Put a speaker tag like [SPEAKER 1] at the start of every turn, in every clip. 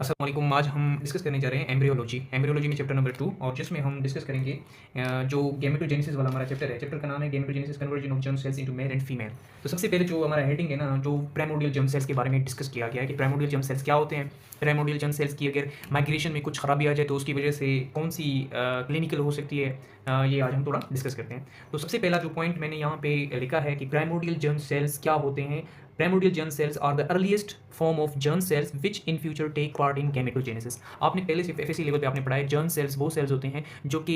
[SPEAKER 1] अस्सलाम वालेकुम। आज हम डिस्कस करने जा रहे हैं एम्ब्रियोलॉजी में चैप्टर नंबर 2 और जिसमें हम डिस्कस करेंगे जो गैमेटोजेनेसिस वाला हमारा चैप्टर है। चैप्टर का नाम है gametogenesis conversion of germ cells into male and female. तो सबसे पहले जो हमारा हेडिंग है ना, जो प्राइमोर्डियल जर्म सेल्स के बारे में डिस्कस किया गया है कि प्राइमोर्डियल जर्म सेल्स क्या होते हैं। प्राइमोर्डियल जर्म सेल्स की अगर माइग्रेशन में कुछ खराबी आ जाए तो उसकी वजह से कौन सी क्लिनिकल हो सकती है, ये आज हम थोड़ा डिस्कस करते हैं। तो सबसे पहला जो पॉइंट मैंने यहाँ पे लिखा है कि प्राइमोर्डियल जर्म सेल्स क्या होते हैं। Primordial germ cells are the earliest form of germ cells which in future take part in gametogenesis। आपने पहले से एफएससी लेवल पे आपने पढ़ा है germ cells वो सेल्स होते हैं जो कि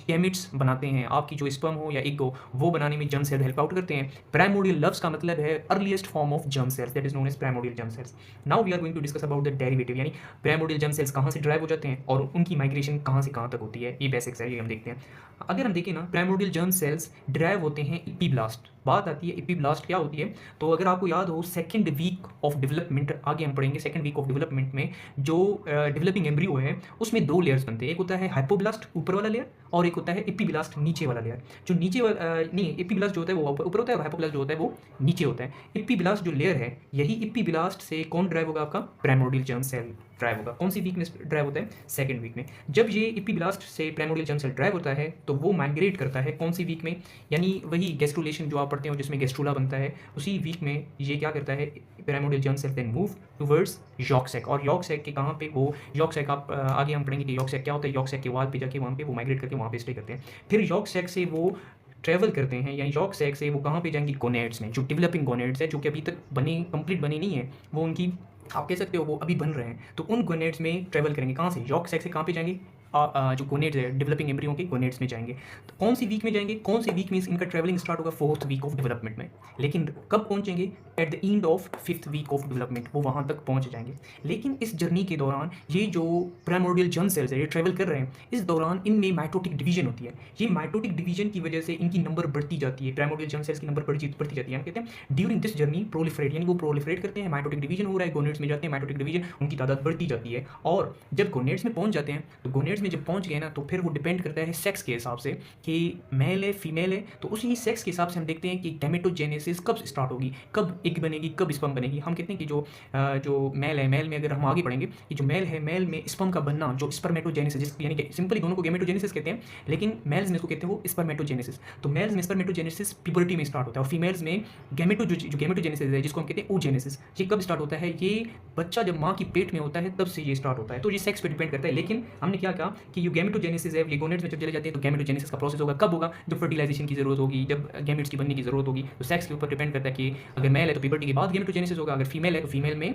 [SPEAKER 1] गैमेट्स बनाते हैं। आपकी जो स्पर्म हो या एग हो वो बनाने में germ cell हेल्प आउट करते हैं। प्राइमोर्डियल लफ्स का मतलब है earliest form of germ cells, that is known as primordial germ cells। Now we are going to discuss about the derivative, यानी प्राइमोर्डियल germ cells कहाँ से ड्राइव हो जाते हैं और उनकी माइग्रेशन कहाँ से कहाँ तक होती है। ये बेसिक्स है, ये हम देखते हैं। अगर हम देखें ना, प्राइमोर्डियल germ cells ड्राइव होते हैं एपिब्लास्ट। बात आती है एपिब्लास्ट क्या होती है। तो अगर आपको याद हो सेकंड वीक ऑफ डेवलपमेंट, आगे हम पढ़ेंगे सेकंड वीक ऑफ डेवलपमेंट में जो डेवलपिंग एम्ब्रियो है उसमें दो लेयर्स बनते हैं। एक होता है हाइपोब्लास्ट ऊपर वाला लेयर और एक होता है एपिब्लास्ट नीचे वाला लेयर। जो नीचे वाला नहीं, एपिब्लास्ट जो होता है वो ऊपर होता है और हाइपोब्लास्ट जो होता है वो नीचे होता है। एपिब्लास्ट जो लेयर है, यही एपिब्लास्ट से कौन ड्राइव होगा, आपका प्राइमोर्डियल जर्म सेल ड्राइव होगा। कौन सी वीक में ड्राइव होता है, सेकंड वीक में। जब ये एपिब्लास्ट से प्राइमोर्डियल जर्म सेल ड्राइव होता है तो वो माइग्रेट करता है कौन सी वीक में, यानी वही गैस्ट्रुलेशन जो आप पढ़ते हो जिसमें गैस्ट्रुला बनता है, उसी वीक में ये क्या करता है, primordial germ cell then move towards yolk sac. और यॉर्क सैक के कहाँ पे, वो यॉर्क सैक आप आगे हम पढ़ेंगे कि यॉर्क सैक क्या होता है। यॉर्क सैक के वाल पे जाके वहाँ पे वो माइग्रेट करके वहाँ पे स्टे करते हैं। फिर यॉर्क सैक से वो ट्रैवल करते हैं, यानी यॉर्क सैक से वो कहाँ पे जाएंगे, गोनेड्स में। जो डेवलपिंग गोनेड्स है जो कि अभी तक बनी कंप्लीट बनी नहीं है, वो उनकी आप कह सकते हो वो अभी बन रहे हैं, तो उन गोनेड्स में ट्रैवल करेंगे। कहाँ से, यॉर्क सैक से कहाँ पे जाएंगे, जो गोनेड्स है डेवलपिंग एम्ब्रियो के गोनेड्स में जाएंगे। तो कौन सी वीक में जाएंगे, कौन सी वीक में इनका ट्रैवलिंग स्टार्ट होगा, फोर्थ वीक ऑफ डेवलपमेंट में। लेकिन कब पहुंचेंगे, at the end of fifth week of development वो वहाँ तक पहुँच जाएंगे। लेकिन इस जर्नी के दौरान ये जो प्राइमोर्डियल जर्म सेल्स है ये ट्रैवल कर रहे हैं, इस दौरान इनमें माइटोटिक डिवीजन होती है। ये माइटोटिक डिवीजन की वजह से इनकी नंबर बढ़ती जाती है, प्राइमोर्डियल जर्म सेल्स की नंबर बढ़ती जाती है। हम कहते हैं ड्यूरिंग दिस जर्नी प्रोलिफरेट, यानी वो प्रोलिफरेट करते हैं, माइटोटिक डिवीजन हो रहा है, गोनेड्स में जाते हैं, माइटोटिक डिवीजन उनकी तादाद बढ़ती जाती है। और जब गोनेड्स में पहुंच जाते हैं तो गोनेड्स में जब पहुंच गए ना, तो फिर वो डिपेंड करता है सेक्स के हिसाब से कि मेल है फीमेल है, तो उसी सेक्स के हिसाब से हम देखते हैं कि गैमेटोजेनेसिस कब स्टार्ट होगी, कब एग बनेगी, कब स्पर्म बनेगी। हम कहते हैं कि जो मेल है, मेल में अगर हम आगे पढ़ेंगे कि जो मेल है, मेल में स्पर्म का बनना, जो स्पर्मेटोजेनेसिस, यानी कि सिंपली दोनों को गैमेटोजेनेसिस कहते हैं, लेकिन मेल्स में इसको कहते हैं वो स्पर्मेटोजेनेसिस। तो मेल्स में स्पर्मेटोजेनेसिस प्यूबर्टी में स्टार्ट होता है और फीमेल्स में गैमेटोजेनेसिस है जिसको हम कहते हैं oogenesis, ये कब स्टार्ट होता है, ये बच्चा जब माँ की पेट में होता है तब से ये स्टार्ट होता है। तो ये सेक्स पे डिपेंड करता है। लेकिन हमने क्या कहा कि ये गैमेटोजेनेसिस है, ये गोनेड्स में जब चले जाते हैं तो गैमेटोजेनेसिस का प्रोसेस होगा। कब होगा, जब फर्टिलाइजेशन की जरूरत होगी, जब गैमेट्स की बनने की जरूरत होगी। तो सेक्स के ऊपर डिपेंड करता है कि अगर मेल है तो प्यूबर्टी के बाद गैमेटोजेनेसिस होगा, अगर फीमेल है तो फीमेल में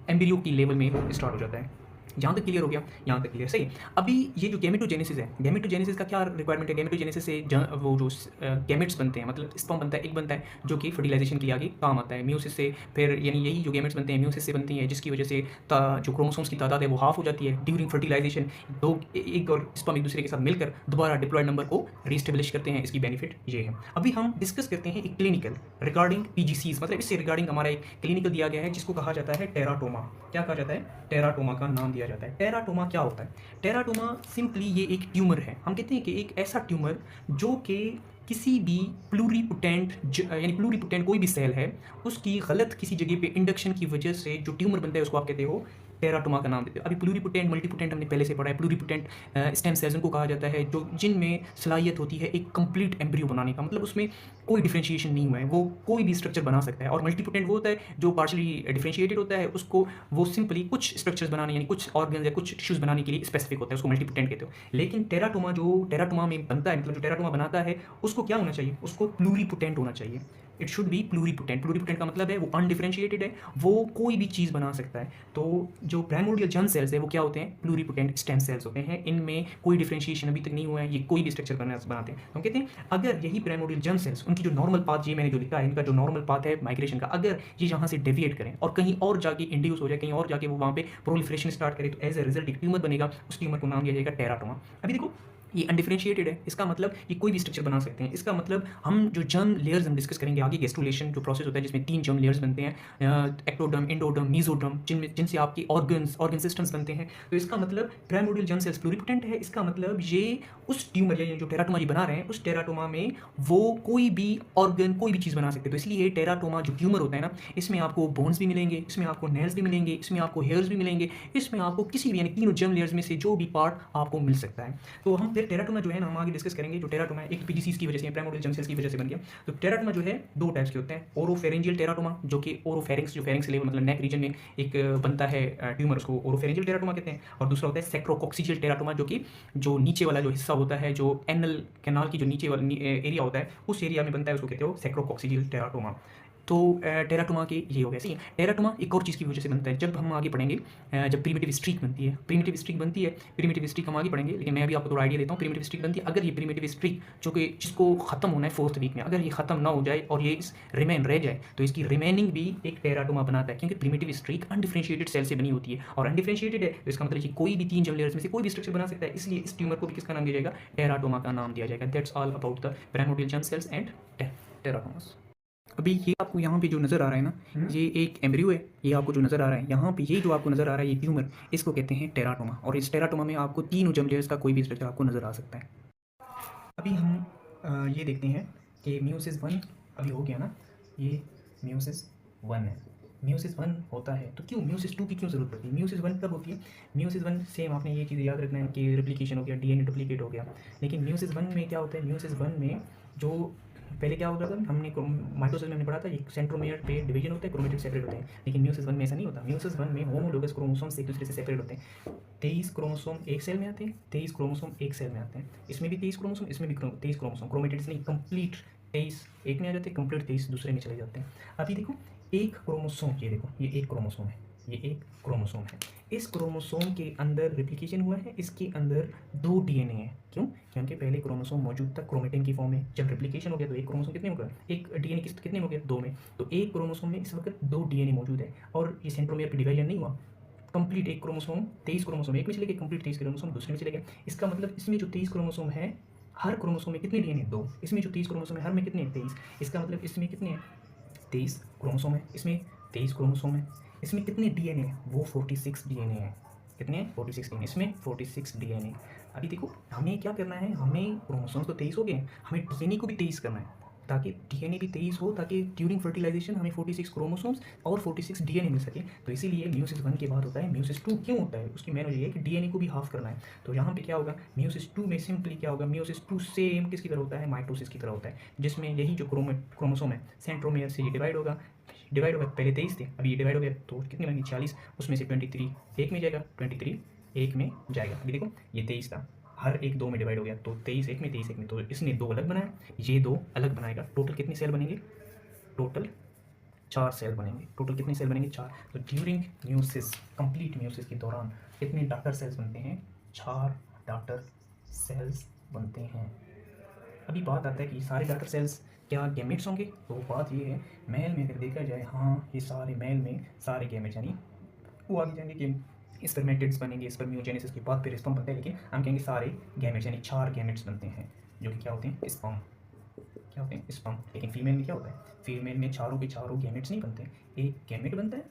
[SPEAKER 1] एम्ब्रियो की लेवल में स्टार्ट हो जाता है। यहाँ तक क्लियर हो गया, यहाँ तक क्लियर सही। अभी ये जो गैमेटोजेनेसिस है, गैमेटोजेनेसिस का क्या रिक्वायरमेंट है, गैमेटोजेनेसिस से वो जो गैमेट्स बनते हैं, मतलब स्पर्म बनता है, एक बनता है जो कि फर्टिलाइजेशन के लिए आगे काम आता है। म्यूसिस से फिर, यानी यही जो गैमेट्स बनते हैं म्यूसिस से बनती हैं, जिसकी वजह से जो क्रोमोसोम्स की तादाद है वो हाफ हो जाती है ड्यूरिंग फर्टिलाइजेशन। दो एक और स्पर्म एक दूसरे के साथ मिलकर दोबारा डिप्लॉयड नंबर को रीस्टेब्लिश करते हैं। इसकी बेनिफिट ये है। अभी हम डिस्कस करते हैं एक क्लिनिकल रिगार्डिंग पीजीसीज, मतलब इससे रिगार्डिंग हमारा एक क्लिनिकल दिया गया है जिसको कहा जाता है टेराटोमा। क्या कहा जाता है, टेराटोमा का नाम दिया जाता है। टेराटोमा क्या होता है, टेराटोमा सिंपली ये एक ट्यूमर है। हम कहते हैं कि एक ऐसा ट्यूमर जो कि किसी भी प्लूरीपोटेंट, यानी प्लूरीपोटेंट कोई भी सेल है उसकी गलत किसी जगह पे इंडक्शन की वजह से जो ट्यूमर बनता है उसको आप कहते हो टेराटोमा का नाम देते हैं। अभी प्लूरीपोटेंट मल्टीपोटेंट हमने पहले से पढ़ा है। प्लूरीपोटेंट स्टेम सेल्स उनको कहा जाता है जो जिनमें सलाहियत होती है एक कंप्लीट एम्ब्रियो बनाने का, मतलब उसमें कोई डिफ्रेंशिएशन नहीं हुआ है, वो कोई भी स्ट्रक्चर बना सकता है। और मल्टीपोटेंट वो होता है जो पार्शली डिफ्रेंशिएटेड होता है, उसको वो सिंपली कुछ स्ट्रक्चर्स बनाने, यानी कुछ ऑर्गन्स या कुछ टिश्यूज बनाने के लिए स्पेसिफिक होता है, उसको मल्टीपोटेंट कहते हो। लेकिन टेराटोमा जो टेराटोमा में बनता है, मतलब जो टेराटोमा बनाता है उसको क्या होना चाहिए, उसको प्लूरीपोटेंट होना चाहिए। It should be pluripotent. Pluripotent का मतलब है वो अनडिफरेंशिएटेड है, वो कोई भी चीज़ बना सकता है। तो जो प्राइमोर्डियल जर्म सेल्स है वो क्या होते हैं, प्लूरीपोटेंट स्टेम सेल्स होते हैं। इनमें कोई डिफरेंशिएशन अभी तक नहीं हुआ है, ये कोई भी स्ट्रक्चर बनाते हैं। तो हम कहते हैं अगर यही प्राइमोर्डियल जर्म सेल्स, उनकी जो नॉर्मल पाथ, ये मैंने जो लिखा है इनका जो नॉर्मल पाथ है माइग्रेशन का, अगर ये यहाँ से डेविएट करें और कहीं और जाके इंड्यूस हो जाए, कहीं और जाके वो वहाँ पे प्रोलिफरेशन स्टार्ट करे, तो एज ए रिजल्ट एक ट्यूमर बनेगा। उस ट्यूमर को नाम दिया जाएगा टेराटोमा। अभी देखो ये अनडिफरेंशिएटेड है, इसका मतलब ये कोई भी स्ट्रक्चर बना सकते हैं। इसका मतलब हम जो जर्म लेयर्स हम डिस्कस करेंगे आगे, गैस्ट्रुलेशन जो प्रोसेस होता है जिसमें 3 जर्म लेयर्स बनते हैं, एक्टोडर्म, एंडोडर्म, मेसोडर्म, जिनसे आपकी ऑर्गन सिस्टम्स बनते हैं। तो इसका मतलब प्राइमोर्डियल जर्म सेल्स प्लूरिपोटेंट है। इसका मतलब ये उस ट्यूमर या जो टेराटोमा ये बना रहे हैं, उस टेराटोमा में वो कोई भी ऑर्गन, कोई भी चीज़ बना सकते हैं। तो इसलिए टेराटोमा जो ट्यूमर होता है ना, इसमें आपको बोन्स भी मिलेंगे, इसमें आपको नेल्स भी मिलेंगे, इसमें आपको हेयर्स भी मिलेंगे, इसमें आपको किसी भी यानी तीनों जर्म लेयर्स में से जो भी पार्ट आपको मिल सकता है। तो हम फिर टेराटोमा जो है ना, हम आगे डिस्कस करेंगे। जो टेराटोमा है, एक पीजीसीज की वजह से, प्राइमोर्डियल जर्म सेल्स की वजह से बन गया। तो टेराटोमा जो है 2 टाइप्स के होते हैं। ओरोफेरेंजियल टेराटोमा, जो कि ओरोफेरिंक्स, जो फेरिंक्स लेवल मतलब नेक रीजन में एक बनता है ट्यूमर, उसको ओरोफेरेंजियल टेराटोमा कहते हैं। और दूसरा होता है सैक्रोकॉक्सिजियल टेराटोमा, जो कि जो नीचे वाला जो हिस्सा होता है, जो एनल कैनाल की जो नीचे वाला एरिया होता है, उस एरिया में बनता है, उसको कहते हो सैक्रोकॉक्सिजियल टेराटोमा। तो टेराटोमा के ये हो गया। सही है, टेराटोमा एक और चीज़ की वजह से बनता है। जब हम आगे पढ़ेंगे, जब प्रिमिटिव स्ट्रीक बनती है, प्रिमिटिव स्ट्रीक हम आगे पढ़ेंगे, लेकिन मैं अभी आपको थोड़ा आइडिया देता हूँ। प्रिमिटिव स्ट्रीक बनती है, अगर ये प्रिमिटिव स्ट्रीक जो कि जिसको खत्म होना है 4th वीक में, अगर ये खत्म ना हो जाए और ये रिमेन रह जाए, तो इसकी रिमेनिंग भी एक टेराटोमा बनाता है, क्योंकि प्रिमिटिव स्ट्रीक अनडिफरेंशिएटेड सेल से बनी होती है। और अनडिफरेंशिएटेड है तो इसका मतलब कि कोई भी 3 जर्म लेयर्स में से कोई भी स्ट्रक्चर बना सकता है। इसलिए इस ट्यूमर को भी किसका नाम दिया जाएगा? टेराटोमा का नाम दिया जाएगा। That's all about the primordial germ cells and teratomas. अभी ये आपको यहाँ पे जो नज़र आ रहा है ना, ये एक एम्ब्रियो है। ये आपको जो नज़र आ रहा है यहाँ पे, ये जो आपको नज़र आ रहा है, ये ट्यूमर, इसको कहते हैं टेराटोमा। और इस टेराटोमा में आपको 3 जर्म लेयर्स का कोई भी स्ट्रक्चर आपको नज़र आ सकता है। अभी हम ये देखते हैं कि म्यूसिस 1 अभी हो गया ना, ये म्यूसिस 1 है। म्यूसिस 1 होता है तो क्यों म्यूसिस 2 की क्यों ज़रूरत पड़ती है? म्यूसिस 1 कब होती है? म्यूसिस 1 सेम आपने ये चीज़ याद रखना है कि रेप्लिकेशन हो गया, डीएनए डुप्लीकेट हो गया। लेकिन म्यूसिस 1 में क्या होता है? म्यूसिस 1 में जो पहले क्या होता था, हमने माइटोसिस में हमने पढ़ा था, ये सेंट्रोमियर पे डिवीजन होता है, क्रोमेटिड सेपरेट होते हैं। लेकिन म्यूसिस 1 में ऐसा नहीं होता। म्यूसिस 1 में होमोलोगस क्रोमोसोम्स एक दूसरे से सेपरेट होते हैं। 23 क्रोमोसोम एक सेल में आते हैं, 23 क्रोमोसोम एक सेल में आते हैं। इसमें भी 23 क्रोमोसोम, इसमें भी 23 क्रोमोसोम। क्रोमेटिड्स नहीं, कंप्लीट 23 एक में आ जाते हैं, कंप्लीट 23 दूसरे में चले जाते हैं। अभी देखो, एक क्रोमोसोम, ये देखो, ये एक क्रोमोसोम है, ये एक क्रोमोसोम है। इस क्रोमोसोम के अंदर रेप्लिकेशन हुआ है, इसके अंदर 2 डीएनए है। क्यों? क्योंकि पहले क्रोमोसोम मौजूद था क्रोमेटिन की फॉर्म में। जब रेप्लिकेशन हो गया तो एक क्रोमोसोम कितने हो गया? एक डीएनए कितने में हो गया? 2 में। तो एक क्रोमोसोम में इस वक्त 2 डीएनए मौजूद है और ये सेंट्रोमियर पे डिवीजन नहीं हुआ। कंप्लीट एक क्रोमोसोम, 23 क्रोमोसोम एक में चले गए, कंप्लीट 23 क्रोमोसोम दूसरे में चले गए। इसका मतलब इसमें जो 23 क्रोमोसोम है, हर क्रोमोसोम में कितने डीएनए? 2। इसमें जो 30 क्रोमोसोम है, हर में कितने? 23। इसका मतलब इसमें कितने हैं? 23 क्रोमोसोम है, इसमें 23 क्रोमोसोम है। इसमें कितने डीएनए हैं? वो 46 डीएनए हैं। कितने हैं? 46 डीएनए। इसमें 46 डीएनए। अभी देखो, हमें क्या करना है? हमें क्रोमोसोम्स तो 23 हो गए, हमें डीएनए को भी 23 करना है, ताकि डीएनए भी 23 हो, ताकि ड्यूरिंग फर्टिलाइजेशन हमें 46 क्रोमोसोम्स और 46 डीएनए मिल सके। तो इसीलिए म्यूसिस 1 के बाद होता है म्यूसिस 2। क्यों होता है? उसकी मेन वजह है कि डीएनए को भी हाफ करना है। तो यहाँ पे क्या होगा? म्यूसिस 2 में सिंपली क्या होगा? म्यूसिस 2 सेम किसकी तरह होता है? माइटोसिस की तरह होता है, जिसमें यही जो क्रोमोसोम है सेंट्रोमियर से ये डिवाइड होगा। पहले 23 थे, अभी ये डिवाइड हो गया तो कितने बनेंगे? 46। उसमें से 23 एक में जाएगा, 23 एक में जाएगा। अभी देखो, ये 23 था, हर एक 2 में डिवाइड हो गया, तो 23 एक में, 23 एक में। तो इसने 2 अलग बनाया, ये 2 अलग बनाएगा। टोटल कितने सेल बनेंगे? टोटल 4 सेल बनेंगे। टोटल कितने सेल बनेंगे? 4। तो ड्यूरिंग म्यूसिस, कंप्लीट म्यूसिस के दौरान कितने डॉटर सेल्स बनते हैं? 4 डॉटर सेल्स बनते हैं। अभी बात आता है कि सारे डॉटर सेल्स क्या गैमेट्स होंगे? तो बात ये है, मेल में अगर देखा जाए, हाँ, ये सारे मेल में सारे गैमेट्स, यानी वो आगे जाएंगे कि स्पर्मेटिड्स बनेंगे, स्पर्मियोजेनेसिस के बाद फिर स्पर्म बनता है, लेकिन हम कहेंगे सारे गैमेट्स, यानी 4 गैमेट्स बनते हैं, जो कि क्या होते हैं? स्पर्म। क्या होते हैं? स्पर्म। लेकिन फीमेल में क्या होता है? फीमेल में चारों के चारों गैमेट्स नहीं बनते। एक गैमेट बनता है,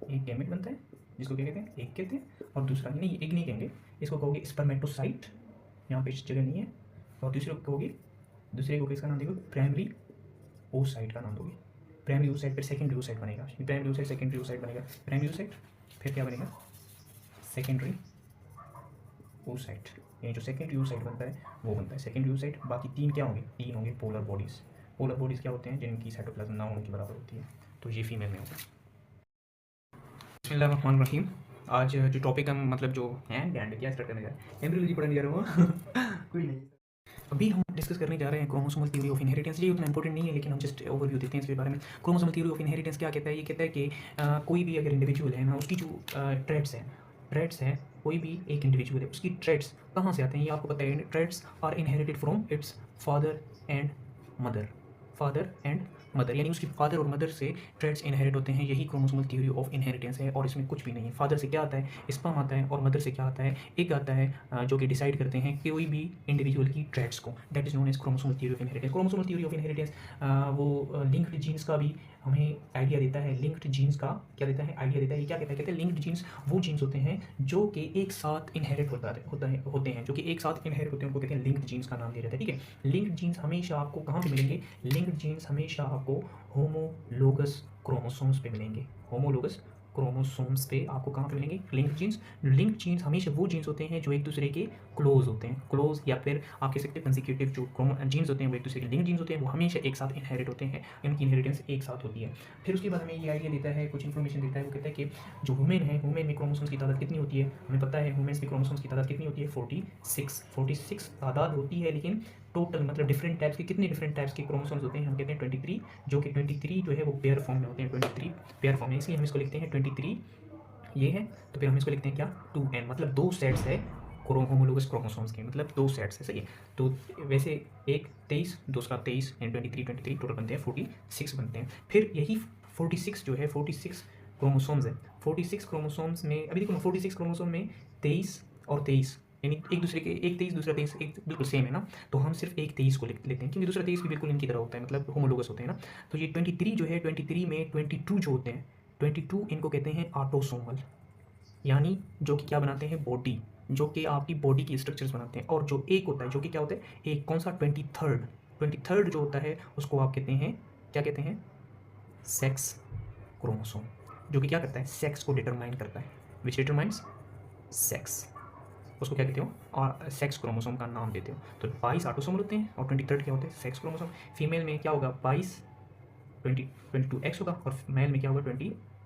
[SPEAKER 1] एक गैमेट बनता है, जिसको क्या कहते हैं? एक कहते हैं। और दूसरा नहीं, एक नहीं कहेंगे, इसको कहोगे स्पर्मेटोसाइट, यहाँ पे इस जगह नहीं है। और दूसरे को कहोगे, दूसरे को किसका नाम दोगे? प्राइमरी oocyte का नाम दोगे। प्राइमरी oocyte फिर सेकेंडरी oocyte बनेगा। प्राइमरी oocyte सेकेंडरी oocyte बनेगा। प्राइमरी oocyte फिर क्या बनेगा? Secondary oocyte। यानी जो सेकेंडरी oocyte बनता है वो बनता है सेकेंडरी oocyte। बाकी 3 क्या होंगे? 3 होंगे पोलर बॉडीज़। पोलर बॉडीज़ क्या होते हैं? जिनकी साइटोप्लाज्म ना होने के बराबर होती है। तो ये फीमेल में होगा। बिस्मिल्लाहिर्रहमानिर्रहीम। आज जो टॉपिक हम मतलब जो है क्या स्टार्ट करने जा रहे हैं, एम्ब्रियोलॉजी पढ़ने जा रहा हूँ। कोई नहीं, अभी हम डिस्कस करने जा रहे हैं क्रोमोसोमल थ्योरी ऑफ इनहेरिटेंस। ये उतना इंपॉर्टेंट नहीं है, लेकिन हम जस्ट ओवरव्यू देते हैं इसके बारे में। क्रोमोसोमल थ्योरी ऑफ इनहेरिटेंस क्या कहता है? ये कहता है कि कोई भी अगर इंडिविजुअल है ना, उसकी जो ट्रेड्स है, कोई भी एक इंडिविजुअल है, उसकी ट्रेड्स कहाँ से आते हैं? ये आपको पता है, traits are inherited from its father and mother, यानी उसकी फादर और मदर से ट्रेड्स इनहेरिट होते हैं। यही क्रोमोसोमल थ्योरी ऑफ इनहेरिटेंस है और इसमें कुछ भी नहीं है। फादर से क्या आता है, स्पर्म आता है, और मदर से क्या आता है, एग आता है, जो कि डिसाइड करते हैं कि कोई भी इंडिविजुअल की ट्रेड्स को। That is known as chromosomal theory of inheritance. Chromosomal theory of inheritance वो लिंक्ड जीन्स का भी हमें आइडिया देता है। लिंक्ड जीन्स का क्या देता है, आइडिया देता है। ये क्या कहता है, कहते हैं लिंक्ड जीन्स वो जीन्स होते हैं जो कि एक साथ इनहेरिट होते हैं, जो कि एक साथ इनहेरिट होते हैं, उनको कहते हैं लिंक्ड जीन्स का नाम दिया जाता है। ठीक है, लिंक्ड जीन्स हमेशा आपको कहाँ पे मिलेंगे, लिंक्ड जीन्स हमेशा आपको होमोलोगस क्रोमोसोम्स पे मिलेंगे। होमोलोगस क्रोमोसोम्स पे आपको कहाँ पे मिलेंगे, लिंक्ड जीन्स हमेशा वो जीन्स होते हैं जो एक दूसरे के क्लोज होते हैं। क्लोज या फिर आप कह सकते हैं कंसेक्यूटिव जो जीन्स होते हैं वो एक दूसरे के लिंक्ड जीन्स होते हैं, वो हमेशा एक साथ इनहेरिट होते हैं, इनकी इनहेरिटेंस एक साथ होती है। फिर उसके बाद हमें ये आइडिया देता है, कुछ इन्फॉर्मेशन देता है। वो कहता है कि जो वुमेन है, वुमेन में क्रोमोसोम्स की तादाद कितनी होती है, हमें पता है वुमेन्स की क्रोमोसोम्स की तादाद कितनी होती है, 46 तादाद होती है। लेकिन टोटल मतलब डिफरेंट टाइप्स के, कितने डिफरेंट टाइप्स के क्रोमोसोम्स होते हैं, हम कहते हैं 23, जो कि 23 जो है वो पेयर फॉर्म में होते हैं। 23 पेयर फॉर्म में, इसलिए हम इसको लिखते हैं 23 ये है, तो फिर हम इसको लिखते हैं क्या, 2n, मतलब 2 सेट्स है होमोलोगस क्रोमोसोम्स के, मतलब 2 सेट्स है। सही है, तो वैसे एक 23, दूसरा 23 एंड 23 टोटल बनते हैं 46 बनते हैं। फिर यही 46 जो है 46 क्रोमोसोम्स है। 46 क्रोमोसोम्स में अभी देखो ना, 46 क्रोमोसोम में 23 और 23 यानी एक दूसरे के, एक 23 दूसरा 23 एक बिल्कुल सेम है ना, तो हम सिर्फ एक 23 को लेते हैं, क्योंकि दूसरा 23 भी बिल्कुल इनकी तरह होता है, मतलब होमोलोगस होते हैं ना। तो ये 23 जो है, 23 में 22 जो होते हैं, 22 इनको कहते हैं ऑटोसोमल, यानी जो कि क्या बनाते हैं, बॉडी, जो कि आपकी बॉडी की स्ट्रक्चर्स बनाते हैं। और जो एक होता है, जो कि क्या होता है, एक कौन सा, 23rd जो होता है उसको आप कहते हैं, क्या कहते हैं, सेक्स क्रोमोसोम, जो कि क्या करता है, सेक्स को डिटरमाइन करता है, विच डिटरमाइंस सेक्स, उसको क्या कहते हो, और सेक्स क्रोमोसोम का नाम देते हो। तो 22 ऑटोसोमल होते हैं और 23rd क्या होते हैं, सेक्स क्रोमोसोम। फीमेल में क्या होगा, 22 होगा, और मेल में क्या होगा,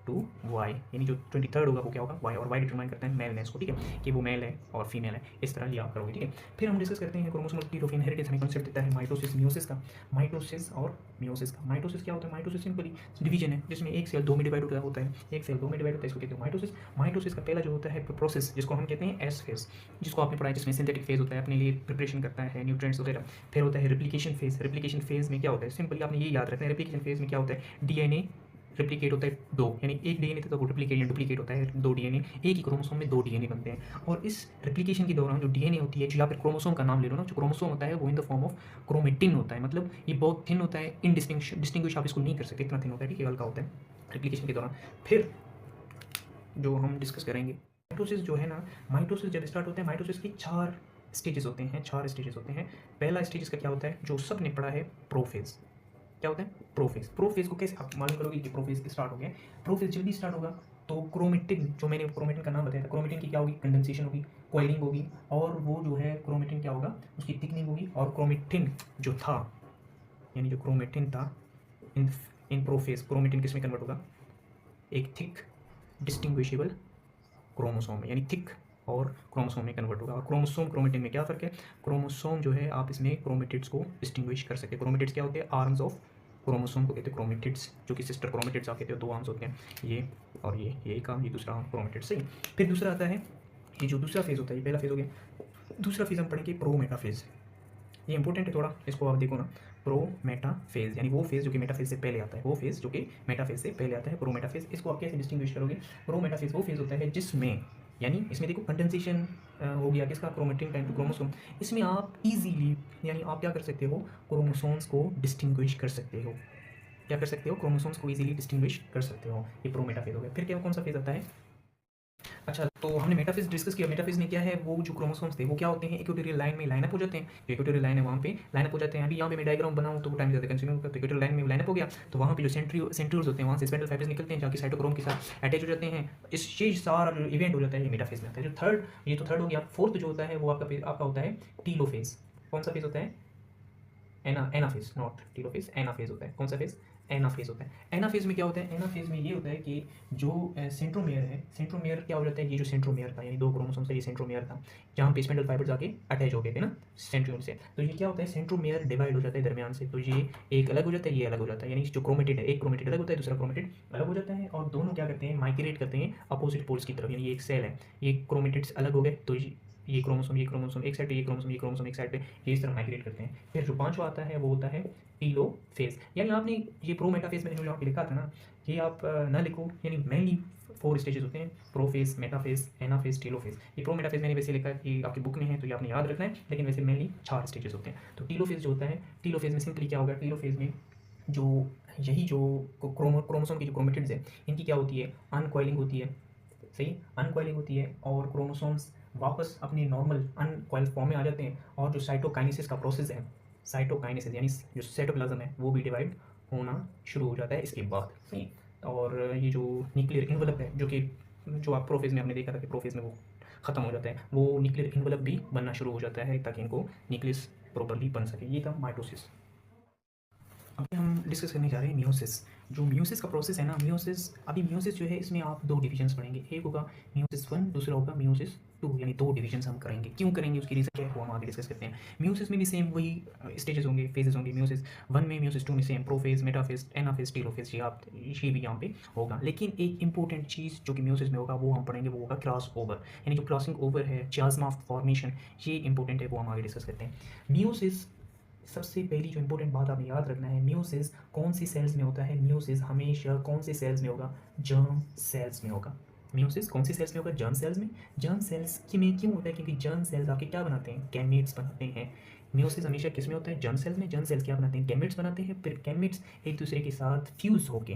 [SPEAKER 1] 22y, यानी जो 23rd होगा वो क्या होगा, y, और y डिटरमाइन करता है मेलनेस को। ठीक है, कि वो मेल है और फीमेल है, इस तरह लिया करोगे। ठीक है, फिर हम डिस्कस करते हैं क्रोमोसोमल थ्योरी ऑफ इनहेरिटेंस। हमें कॉन्सेप्ट देता है माइटोसिस मियोसिस का। माइटोसिस और मियोसिस का, माइटोसिस क्या होता है, माइटोसिस सिंपली डिवीजन है, जिसमें एक सेल 2 में डिवाइड होता है, एक सेल 2 में डिवाइड होता है, इसको कहते हैं माइटोसिस। माइटोसिस का पहला जो होता है प्रोसेस, जिसको हम कहते हैं एस फेज, जिसको आपने पढ़ा है, जिसमें सिंथेटिक फेज होता है, अपने लिए प्रिपरेशन करता है न्यूट्रिएंट्स वगैरह। फिर होता है रेप्लिकेशन फेज। रेप्लिकेशन फेज में क्या होता है, सिंपली आपने ये याद रखना है, रेप्लिकेशन फेज में क्या होता है, डीएनए रिप्लिकेट होता है 2, यानी एक डीएनए था तो वो डुप्लीकेट होता है 2 डीएनए, एक ही क्रोमोसोम में 2 डीएनए बनते हैं। और इस रिप्लिकेशन के दौरान जो डीएनए होती है, जो यहाँ पर क्रोमोसोम का नाम ले लो ना, जो क्रोमोसोम होता है वो in the form of chromatin होता है, मतलब ये बहुत थिन होता है, डिस्टिंग्विश आप इसको नहीं कर सकते, इतना थिन होता है, ठीक है, हल्का होता है रिप्लिकेशन के दौरान। फिर जो हम डिस्कस करेंगे माइटोसिस जो है ना, माइटोसिस जब स्टार्ट होते हैं, माइटोसिस की 4 स्टेजेस होते हैं, 4 स्टेजेस होते हैं। पहला स्टेज का क्या होता है, जो सब ने पढ़ा है, प्रोफेज। क्या होता है, प्रोफेज। प्रोफेज को कैसे आप मालूम करोगे कि प्रोफेज स्टार्ट हो गया, प्रोफेज जल्दी स्टार्ट होगा तो क्रोमेटिन, जो मैंने क्रोमेटिन का नाम बताया था, क्रोमेटिन की क्या होगी, कंडेंसेशन होगी, कॉइलिंग होगी, और वो जो है क्रोमेटिन क्या होगा, उसकी थिकनिंग होगी। और क्रोमेटिन जो था, यानी जो क्रोमेटिन था इन प्रोफेज, क्रोमेटिन किस में कन्वर्ट होगा, एक थिक डिस्टिंग्विशेबल क्रोमोसोम में, यानी थिक और क्रोमोसोम में कन्वर्ट होगा। और क्रोमोसोम क्रोमेटिन में क्या फ़र्क है, क्रोमोसोम जो है आप इसमें क्रोमेटिड्स को डिस्टिंग्विश कर सकते हैं। क्रोमेटिड्स क्या होते हैं, आर्म्स ऑफ क्रोमोसोम को कहते हैं क्रोमेटिड्स, जो कि सिस्टर क्रोमेटिड्स आप कहते हो, 2 आर्म्स होते हैं, ये और ये एक आर्म, ये दूसरा आर्म क्रोमेटिड्स। सही। फिर दूसरा आता है, ये जो दूसरा फेज़ होता है, ये पहला फेज़ हो गया, दूसरा फेज़ हम पढ़ेंगे प्रोमेटाफेज़। ये इंपॉर्टेंट है थोड़ा, इसको आप देखो ना, प्रोमेटाफेज, यानी वो फेज़ जो कि मेटाफेज से पहले आता है, वो फेज़ जो कि मेटाफेज से पहले आता है, प्रोमेटाफेज। इसको आप कैसे डिस्टिंग्विश करोगे, प्रोमेटाफेज वो फेज़ होता है जिसमें, यानी इसमें देखो कंडेंसेशन हो गया किसका, क्रोमेटिन टाइम टू क्रोमोसोम। इसमें आप इजीली, यानी आप क्या कर सकते हो, क्रोमोसोम्स को डिस्टिंग्विश कर सकते हो, क्या कर सकते हो, क्रोमोसोम्स को इजीली डिस्टिंग्विश कर सकते हो। ये प्रोमेटाफेज हो गया। फिर क्या, कौन सा फेज़ आता है, अच्छा, तो हमने मेटाफेज डिस्कस किया। मेटाफेज में क्या है, वो जो क्रोमोसोम्स थे वो क्या होते हैं, इक्वेटोरियल लाइन में लाइनअप हो जाते हैं, जो इक्वेटोरियल लाइन है वहाँ पे लाइनअप हो जाते हैं। अभी यहाँ पे मैं डायग्राम बनाऊँ तो वो टाइम ज़्यादा कंज्यूम होगा, तो इक्वेटोरियल लाइन में लाइनअप हो गया, तो वहाँ पे जो सेंट्रियोल्स होते हैं, वहाँ से स्पेंडल फाइबर्स निकलते हैं, जाके साइटोक्रोम के साथ अटैच हो जाते हैं। ये सारा जो इवेंट हो जाता है, ये मेटाफेज में आता है। जो थर्ड, ये तो थर्ड हो गया। फोर्थ जो होता है वो आपका होता है टीलोफेज। कौन सा फेज होता है, एनाफेज, नॉट टीलोफेज, एनाफेज होता है। कौन सा फेज, एनाफेज होता है। एनाफेज में क्या होता है, एनाफेज में ये होता है कि जो सेंट्रोमियर है, सेंट्रोमियर क्या हो जाता है, ये जो सेंट्रोमियर था, यानी 2 क्रोमोसोम से ये सेंट्रोमियर था, जहाँ पे स्पेंडल फाइबर जाके अटैच हो गए थे ना सेंट्रोमियर से, तो ये क्या होता है, सेंट्रोमियर डिवाइड हो जाता है दरमियान से, तो ये एक अलग हो जाता है, ये अलग हो जाता है, यानी जो क्रोमेटिड है, एक क्रोमेटिड अलग होता है, दूसरा क्रोमेटिड अलग हो जाता है, और दोनों क्या करते हैं, माइग्रेट करते हैं अपोजिट पोल्स की तरफ। यानी ये एक सेल है, ये क्रोमेटिड्स अलग हो गए, तो ये क्रोमोसोम एक साइड पे, ये क्रोमोसोम एक साइड पे, ये इस तरह माइग्रेट करते हैं। फिर जो पांचवा आता है वो होता है टीलोफेज। यानी आपने ये प्रोमेटाफेज में जो यहाँ पे लिखा था ना, ये आप ना लिखो, यानी मेनली 4 स्टेजेस होते हैं, प्रोफेज, मेटाफेज, एनाफेज, टीलोफेज। ये प्रोमेटाफेज मैंने वैसे लिखा है कि आपकी बुक में है तो ये आपने याद रखना है, लेकिन वैसे मेनली 4 स्टेजेस होते हैं। तो टीलोफेज जो होता है, टीलोफेज में सिंपली क्या होगा, टीलोफेज में जो यही जो क्रोमोसोम की जो क्रोमेटिड्स है, इनकी क्या होती है, अनकॉइलिंग होती है। सही, अनकॉइलिंग होती है और क्रोमोसोम्स वापस अपने नॉर्मल अनकॉइल फॉर्म में आ जाते हैं। और जो साइटोकाइनेसिस का प्रोसेस है, साइटोकाइनेसिस यानी जो साइटोप्लाज्म है वो भी डिवाइड होना शुरू हो जाता है इसके बाद। सही, और ये जो न्यूक्लियर इन्वलप है, जो कि जो आप प्रोफेज में आपने देखा था कि प्रोफेज में वो ख़त्म हो जाता है, वो न्यूक्लियर इन्वलप भी बनना शुरू हो जाता है ताकि इनको न्यूक्लियस प्रॉपरली बन सके। ये था माइटोसिस। अभी हम डिस्कस करने जा रहे हैं मियोसिस। जो मियोसिस का प्रोसेस है ना, मियोसिस, अभी मियोसिस जो है इसमें आप 2 डिविजन्स पढ़ेंगे, एक होगा मियोसिस 1, दूसरा होगा मियोसिस 2, यानी 2 डिविजन्स हम करेंगे। क्यों करेंगे, उसकी रीज़न क्या है वो हम आगे डिस्कस करते हैं। मियोसिस में भी सेम वही स्टेजेस होंगे, फेजेस होंगे। मियोसिस 1 में, मियोसिस 2 में same prophase, metaphase, anaphase, telophase, ये भी यहाँ पे होगा। लेकिन एक इंपॉर्टेंट चीज़ जो कि मियोसिस में होगा वो हम पढ़ेंगे, वो होगा क्रॉस ओवर, यानी जो क्रॉसिंग ओवर है, चियाज़्मा फॉर्मेशन, ये इंपॉर्टेंट है, वो हम आगे डिस्कस करते हैं। मियोसिस, सबसे पहली जो इंपॉर्टेंट बात आपने याद रखना है, मियोसिस कौन सी सेल्स में होता है, मियोसिस हमेशा कौन सी सेल्स में होगा, जर्म सेल्स में होगा। मियोसिस कौन सी सेल्स में होगा, जर्म सेल्स में। जर्म सेल्स की में क्यों होता है, क्योंकि जर्म सेल्स आपके क्या बनाते हैं, गैमेट्स बनाते हैं। मियोसिस हमेशा किस में होता है, जर्म सेल्स में। जर्म सेल्स क्या बनाते हैं, गैमेट्स बनाते हैं। फिर गैमेट्स एक दूसरे के साथ फ्यूज़ होके,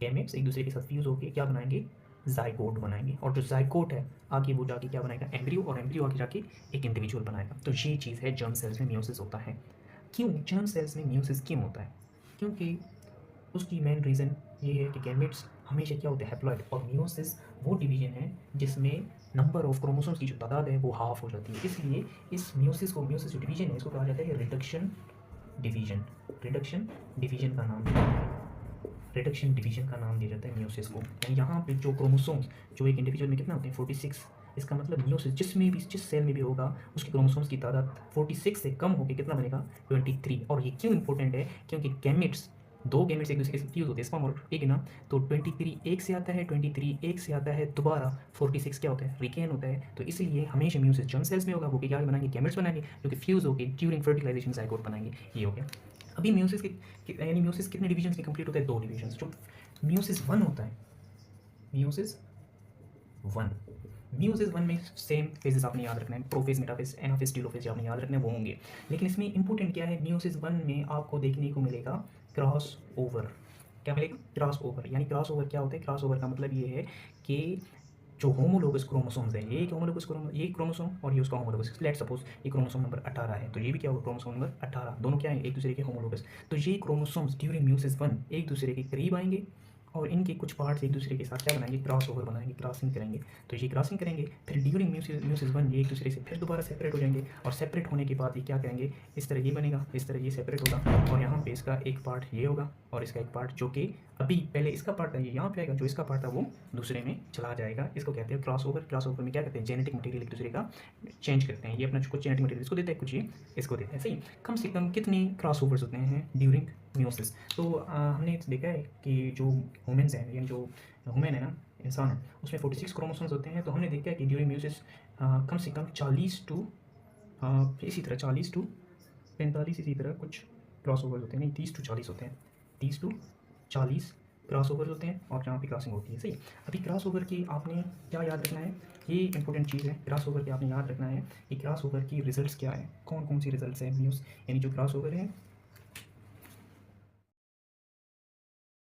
[SPEAKER 1] गैमेट्स एक दूसरे के साथ फ्यूज़ होके क्या बनाएंगे, जाइगोट बनाएंगे। और जो जाइगोट है आगे वो जाके क्या बनाएगा, एम्ब्रियो, और एम्ब्रियो आगे जाके एक इंडिविजुअल बनाएगा। तो ये चीज़ है, जर्म सेल्स में मियोसिस होता है। क्यों जर्म सेल्स में मियोसिस क्यों होता है, क्योंकि उसकी मेन रीज़न ये है कि गैमेट्स हमेशा क्या होते हैं, हैप्लॉइड। और मियोसिस वो डिवीजन है जिसमें नंबर ऑफ क्रोमोसोम्स की जो तादाद है वो हाफ हो जाती है। इसलिए इस मियोसिस को, मियोसिस जो डिवीजन है, इसको कहा जाता है रिडक्शन डिवीजन। रिडक्शन डिवीजन का नाम दिया जाता है, रिडक्शन डिवीजन का नाम दिया जाता है मियोसिस को। यानी यहाँ पे जो क्रोमोसोम्स जो एक इंडिविजुअल में कितना होते हैं, 46। इसका मतलब मियोसिस जिसमें भी, जिस सेल में भी होगा, उसके क्रोमोसोम्स की तादाद 46 से कम होकर कितना बनेगा, 23। और ये क्यों इंपॉर्टेंट है, क्योंकि गैमेट्स, 2 गैमेट्स एक दूसरे के साथ फ्यूज होते हैं, स्पर्म और एग ना, तो 23 एक से आता है, 23 एक से आता है, दोबारा 46 क्या होता है, रिकेन होता है। तो इसलिए हमेशा मियोसिस जर्म सेल्स में होगा, वो क्या बनाएंगे, गैमेट्स बनाएंगे, जो कि फ्यूज होकर ड्यूरिंग फर्टिलाइजेशन जाइगोट बनाएंगे। ये हो गया। अभी मियोसिस के यानी मियोसिस कितने डिविजन्स में कंप्लीट होता है, 2 डिविजन्स। जो मियोसिस 1 होता है, मियोसिस 1, मियोसिस 1 में सेम फेजेस आपने याद रखना है, प्रोफेज, मेटाफेज, एनाफेज, टीलोफेज आपने याद रखना है, वो होंगे। लेकिन इसमें इंपॉर्टेंट क्या है, मियोसिस 1 में आपको देखने को मिलेगा क्रॉस ओवर। क्या मिलेगा, क्रॉस ओवर। यानी क्रॉस ओवर क्या होता है, क्रॉस ओवर का मतलब ये है कि जो होमोलोगस क्रोमोसोम्स है, ये एक होमोलोगस ये क्रोमोसोम और ये उसका होमोलोगस। लेट सपोज ये क्रोमोसोम नंबर 18 है, तो ये भी क्या होगा, क्रोमोसोम नंबर 18, दोनों क्या है, एक दूसरे के होमोलोगस। तो ये क्रोमोसोम्स ड्यूरिंग मियोसिस 1 एक दूसरे के करीब आएंगे और इनके कुछ पार्ट्स एक दूसरे के साथ क्या बनाएंगे, क्रॉस ओवर बनाएंगे, क्रॉसिंग करेंगे। तो ये क्रॉसिंग करेंगे, फिर ड्यूरिंग मियोसिस 1 ये एक दूसरे से फिर दोबारा सेपरेट हो जाएंगे, और सेपरेट होने के बाद ये क्या करेंगे, इस तरह ये बनेगा, इस तरह ये सेपरेट होगा, और यहाँ पे इसका एक पार्ट ये होगा और इसका एक पार्ट जो कि अभी पहले इसका पार्ट था ये यहाँ पे आएगा, जो इसका पार्ट था वो दूसरे में चला जाएगा। इसको कहते हैं क्रॉस ओवर। क्रॉस ओवर में क्या करते हैं, जेनेटिक मटेरियल एक दूसरे का चेंज करते हैं। ये अपना कुछ जेनेटिक मटेरियल इसको देता है, कुछ ये इसको देता है। सही, कम से कम कितने क्रॉस ओवर्स होते हैं ड्यूरिंग मियोसिस। तो हमने देखा है कि जो वुमेन्स हैं, यानी जो वुमेन है ना, इंसान है, उसमें 46 क्रोमोसोम्स होते हैं। तो हमने देखा है कि ड्यूरिंग मियोसिस कम से कम 40 टू इसी तरह 40 टू 45 इसी तरह कुछ क्रॉस ओवर्स होते हैं, नहीं 30 टू 40 होते हैं, 30 टू 40 क्रॉस ओवर्स होते हैं, और जहाँ पे क्रॉसिंग होती है। सही, अभी क्रॉस ओवर की आपने क्या याद रखना है, ये इंपॉर्टेंट चीज़ है, क्रॉस ओवर की आपने याद रखना है कि क्रॉस ओवर की रिजल्ट्स क्या है, कौन कौन सी रिजल्ट्स हैं म्यूस, यानी जो क्रॉस ओवर है